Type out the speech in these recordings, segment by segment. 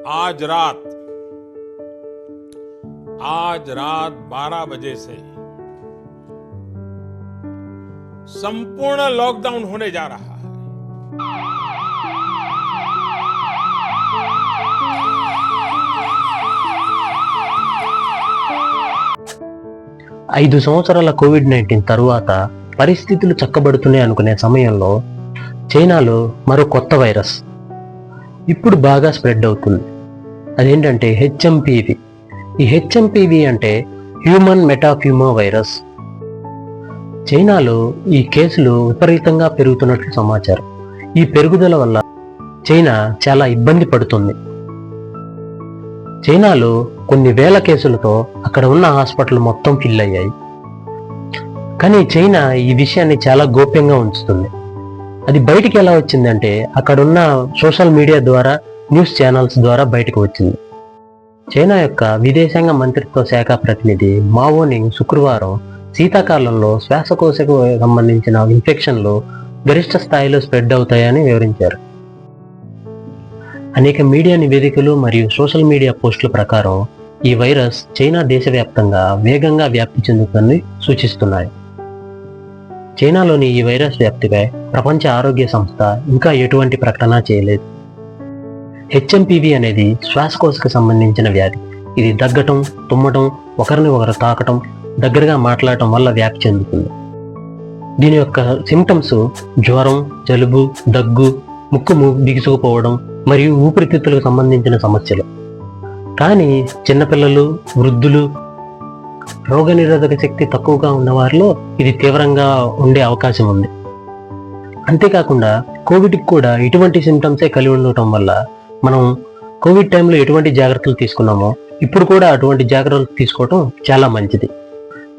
आज रात 12 बजे से संपूर्ण लॉकडाउन होने जा रहा है। 5 సంవత్సరాల కోవిడ్-19 తరువాత పరిస్థితులు చక్కబడుతున్నాయి అనుకునే సమయంలో చైనాలో మరో కొత్త వైరస్ ఇప్పుడు బాగా స్ప్రెడ్ అవుతుంది. అదేంటంటే హెచ్ఎంపివి. ఈ హెచ్ఎంపివి అంటే హ్యూమన్ మెటాప్యూమా వైరస్. చైనాలో ఈ కేసులు విపరీతంగా పెరుగుతున్నట్లు సమాచారం. ఈ పెరుగుదల వల్ల చైనా చాలా ఇబ్బంది పడుతుంది. చైనాలో కొన్ని వేల కేసులతో అక్కడ ఉన్న హాస్పిటల్ మొత్తం ఫిల్ అయ్యాయి. కానీ చైనా ఈ విషయాన్ని చాలా గోప్యంగా ఉంచుతుంది. అది బయటికి ఎలా వచ్చిందంటే అక్కడున్న సోషల్ మీడియా ద్వారా, న్యూస్ ఛానల్స్ ద్వారా బయటకు వచ్చింది. చైనా యొక్క విదేశాంగ మంత్రిత్వ శాఖ ప్రతినిధి మావోనింగ్ శుక్రవారం శీతాకాలంలో శ్వాసకోశకు సంబంధించిన ఇన్ఫెక్షన్లు గరిష్ట స్థాయిలో స్ప్రెడ్ అవుతాయని వివరించారు. అనేక మీడియా నివేదికలు మరియు సోషల్ మీడియా పోస్టుల ప్రకారం ఈ వైరస్ చైనా దేశవ్యాప్తంగా వేగంగా వ్యాప్తి చెందుతుందని సూచిస్తున్నాయి. చైనాలోని ఈ వైరస్ వ్యాప్తిపై ప్రపంచ ఆరోగ్య సంస్థ ఇంకా ఎటువంటి ప్రకటన చేయలేదు. హెచ్ఎంపివి అనేది శ్వాసకోశకు సంబంధించిన వ్యాధి. ఇది దగ్గటం, తుమ్మటం, ఒకరిని ఒకరు తాకటం, దగ్గరగా మాట్లాడటం వల్ల వ్యాప్తి చెందుతుంది. దీని యొక్క సిమ్టమ్స్ జ్వరం, జలుబు, దగ్గు, ముక్కు బిగుసుకుపోవడం మరియు ఊపిరితిత్తులకు సంబంధించిన సమస్యలు. కానీ చిన్నపిల్లలు, వృద్ధులు, రోగనిరోధక శక్తి తక్కువగా ఉన్నవారిలో ఇది తీవ్రంగా ఉండే అవకాశం ఉంది. అంతేకాకుండా కోవిడ్కి కూడా ఇటువంటి సిమ్టమ్సే కలిగి ఉండటం వల్ల మనం కోవిడ్ టైంలో ఎటువంటి జాగ్రత్తలు తీసుకున్నామో ఇప్పుడు కూడా అటువంటి జాగ్రత్తలు తీసుకోవడం చాలా మంచిది.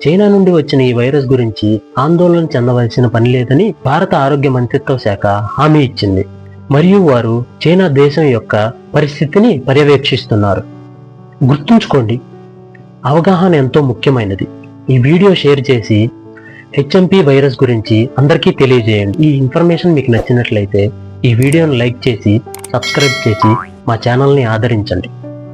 చైనా నుండి వచ్చిన ఈ వైరస్ గురించి ఆందోళన చెందవలసిన పని లేదని భారత ఆరోగ్య మంత్రిత్వ శాఖ హామీ ఇచ్చింది. మరియు వారు చైనా దేశం యొక్క పరిస్థితిని పర్యవేక్షిస్తున్నారు. గుర్తుంచుకోండి, అవగాహన ఎంతో ముఖ్యమైనది. ఈ వీడియో షేర్ చేసి హెచ్ఎంపి వైరస్ గురించి అందరికీ తెలియజేయండి. ఈ ఇన్ఫర్మేషన్ మీకు నచ్చినట్లయితే ఈ వీడియోను లైక్ చేసి సబ్స్క్రైబ్ చేసి మా ఛానల్ని ఆదరించండి.